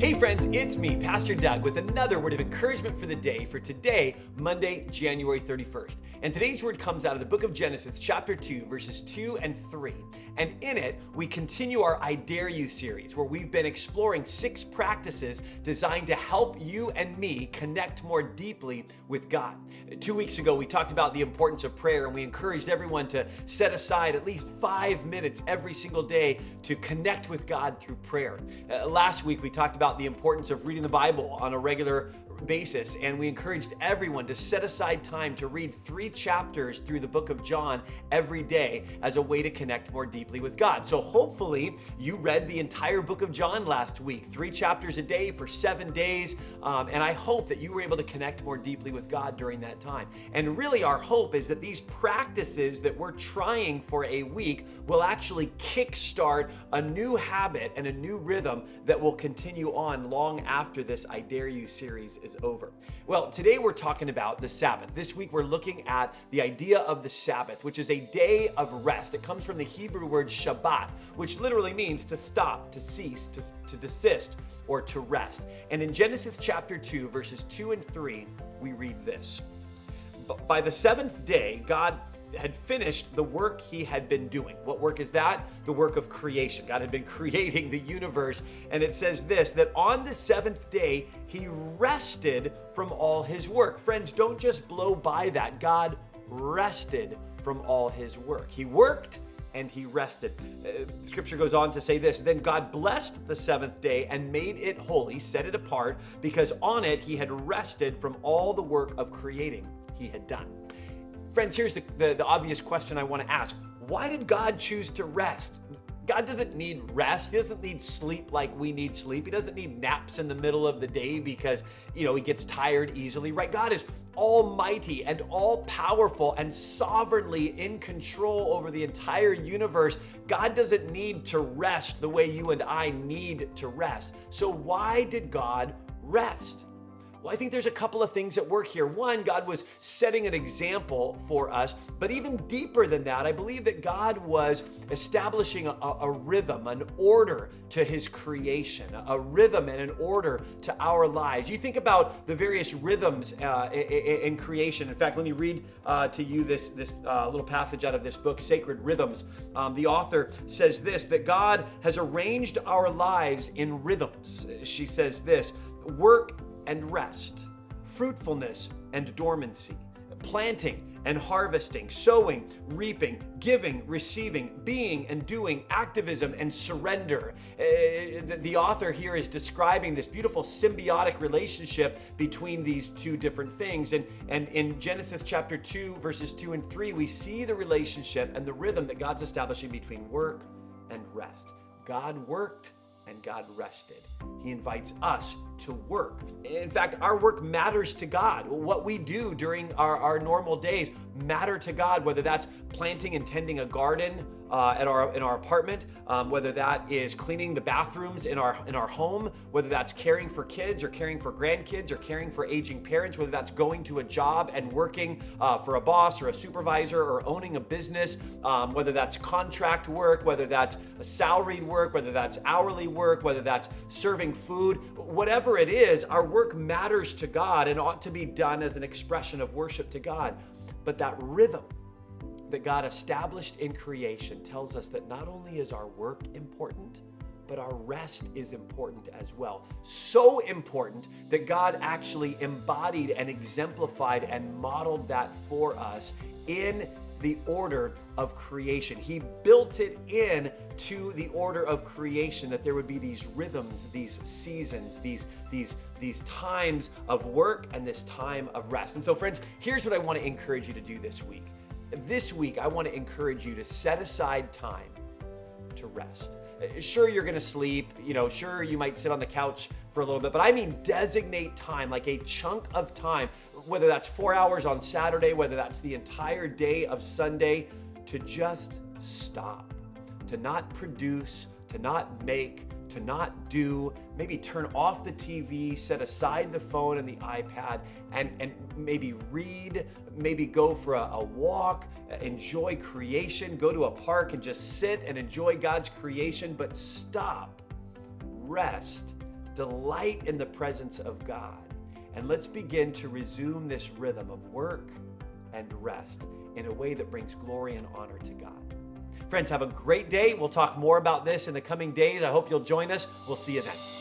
Hey friends, it's me, Pastor Doug, with another word of encouragement for the day for today, Monday, January 31st. And today's word comes out of the book of Genesis, chapter 2, verses 2 and 3. And in it, we continue our I Dare You series, where we've been exploring 6 practices designed to help you and me connect more deeply with God. 2 weeks ago, we talked about the importance of prayer, and we encouraged everyone to set aside at least 5 minutes every single day to connect with God through prayer. Last week, we talked about the importance of reading the Bible on a regular basis, and we encouraged everyone to set aside time to read 3 chapters through the book of John every day as a way to connect more deeply with God. So hopefully you read the entire book of John last week, 3 chapters a day for 7 days, and I hope that you were able to connect more deeply with God during that time. And really our hope is that these practices that we're trying for a week will actually kickstart a new habit and a new rhythm that will continue on long after this I Dare You series is over. Well, today we're talking about the Sabbath. This week we're looking at the idea of the Sabbath, which is a day of rest. It comes from the Hebrew word Shabbat, which literally means to stop, to cease, to desist, or to rest. And in Genesis chapter 2, verses 2 and 3, we read this. By the 7th day, God had finished the work he had been doing. What work is that? The work of creation. God had been creating the universe. And it says this, that on the 7th day, he rested from all his work. Friends, don't just blow by that. God rested from all his work. He worked and he rested. Scripture goes on to say this, then God blessed the 7th day and made it holy, set it apart, because on it he had rested from all the work of creating he had done. Friends, here's the obvious question I want to ask. Why did God choose to rest? God doesn't need rest. He doesn't need sleep like we need sleep. He doesn't need naps in the middle of the day because, he gets tired easily, right? God is almighty and all-powerful and sovereignly in control over the entire universe. God doesn't need to rest the way you and I need to rest. So why did God rest? Well, I think there's a couple of things at work here. One, God was setting an example for us, but even deeper than that, I believe that God was establishing a rhythm, an order to his creation, a rhythm and an order to our lives. You think about the various rhythms in creation. In fact, let me read to you this little passage out of this book, Sacred Rhythms. The author says this, that God has arranged our lives in rhythms. She says this, work and rest, fruitfulness and dormancy, planting and harvesting, sowing, reaping, giving, receiving, being and doing, activism and surrender. The author here is describing this beautiful symbiotic relationship between these two different things. And in Genesis chapter 2, verses 2 and 3, we see the relationship and the rhythm that God's establishing between work and rest. God worked and God rested. He invites us to work. In fact, our work matters to God. What we do during our normal days matter to God, whether that's planting and tending a garden in our apartment, whether that is cleaning the bathrooms in our home, whether that's caring for kids or caring for grandkids or caring for aging parents, whether that's going to a job and working for a boss or a supervisor or owning a business, whether that's contract work, whether that's salaried work, whether that's hourly work, whether that's serving food, whatever it is, our work matters to God and ought to be done as an expression of worship to God. But that rhythm that God established in creation tells us that not only is our work important, but our rest is important as well. So important that God actually embodied and exemplified and modeled that for us in the order of creation. He built it in to the order of creation, that there would be these rhythms, these seasons, these times of work and this time of rest. And so friends, here's what I want to encourage you to do this week. This week, I want to encourage you to set aside time to rest. Sure, you're going to sleep, sure, you might sit on the couch for a little bit, but I mean designate time, like a chunk of time, whether that's 4 hours on Saturday, whether that's the entire day of Sunday, to just stop, to not produce, to not make, to not do, maybe turn off the TV, set aside the phone and the iPad, and maybe read, maybe go for a walk, enjoy creation, go to a park and just sit and enjoy God's creation, but stop, rest, delight in the presence of God. And let's begin to resume this rhythm of work and rest in a way that brings glory and honor to God. Friends, have a great day. We'll talk more about this in the coming days. I hope you'll join us. We'll see you then.